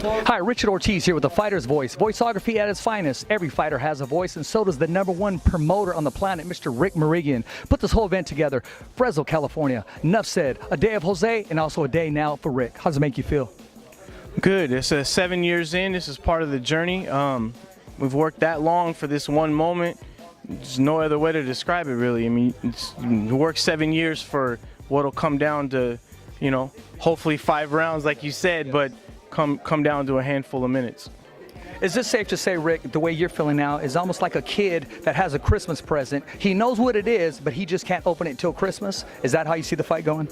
Hi, Richard Ortiz here with The Fighter's Voice. Voiceography at its finest. Every fighter has a voice, and so does the #1 promoter on the planet, Mr. Rick Mirigian. Put this whole event together. Fresno, California. Enough said. A day of Jose and also a day now for Rick. How does it make you feel? Good. It's 7 years in. This is part of the journey. We've worked that long for this one moment. There's no other way to describe it, really. I mean, we worked 7 years for what'll come down to, hopefully 5 rounds, like you said, but come down to a handful of minutes. Is this safe to say, Rick, the way you're feeling now is almost like a kid that has a Christmas present? He knows what it is, but he just can't open it until Christmas. Is that how you see the fight going?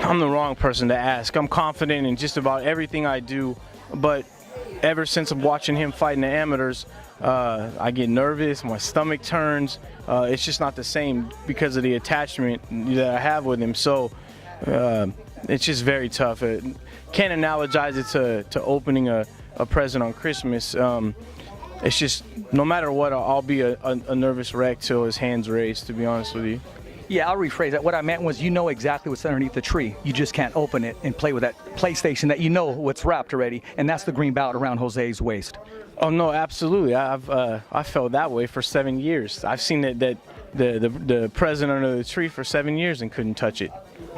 I'm the wrong person to ask. I'm confident in just about everything I do, but ever since I'm watching him fight in the amateurs, I get nervous, my stomach turns. It's just not the same because of the attachment that I have with him. So it's just very tough. Can't analogize it to opening a present on Christmas. It's just, no matter what, I'll be a nervous wreck till his hand's raised, to be honest with you. Yeah, I'll rephrase that. What I meant was, you know exactly what's underneath the tree. You just can't open it and play with that PlayStation that you know what's wrapped already, and that's the green belt around Jose's waist. Oh no, absolutely. I felt that way for 7 years. I've seen that the present under the tree for 7 years and couldn't touch it.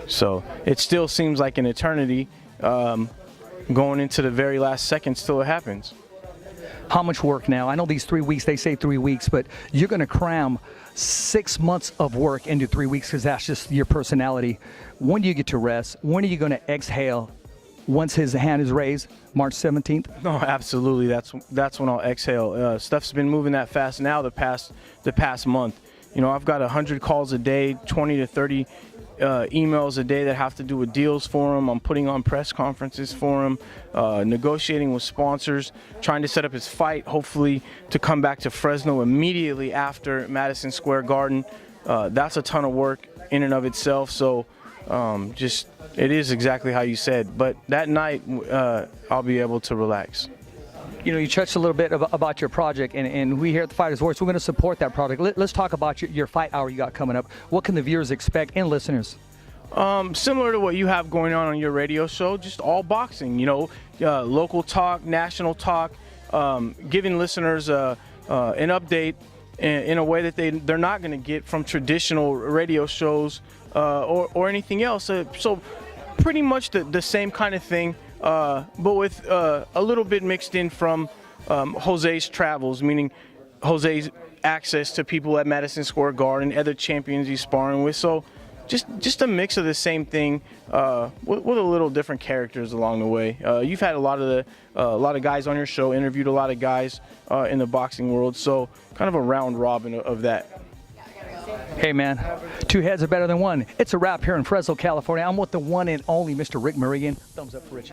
So it still seems like an eternity, going into the very last seconds till it happens. How much work now? I know these 3 weeks, they say 3 weeks, but you're going to cram 6 months of work into 3 weeks because that's just your personality. When do you get to rest? When are you going to exhale once his hand is raised? March 17th? No, absolutely. That's when I'll exhale. Stuff's been moving that fast now the past month. I've got 100 calls a day, 20 to 30 emails a day that have to do with deals for him. I'm putting on press conferences for him, negotiating with sponsors, trying to set up his fight, hopefully to come back to Fresno immediately after Madison Square Garden. That's a ton of work in and of itself. So it is exactly how you said. But that night, I'll be able to relax. You touched a little bit about your project, and we here at The Fighter's Voice, we're going to support that project. Let's talk about your fight hour you got coming up. What can the viewers expect and listeners? Similar to what you have going on your radio show, just all boxing, local talk, national talk, giving listeners an update in a way that they're not going to get from traditional radio shows or anything else. So pretty much the same kind of thing. But with a little bit mixed in from Jose's travels, meaning Jose's access to people at Madison Square Garden, other champions he's sparring with. So just a mix of the same thing with a little different characters along the way. You've had a lot of guys on your show, interviewed a lot of guys in the boxing world, so kind of a round robin of that. Hey man, 2 heads are better than 1. It's a wrap here in Fresno, California. I'm with the one and only Mr. Rick Mirigian. Thumbs up for Rich.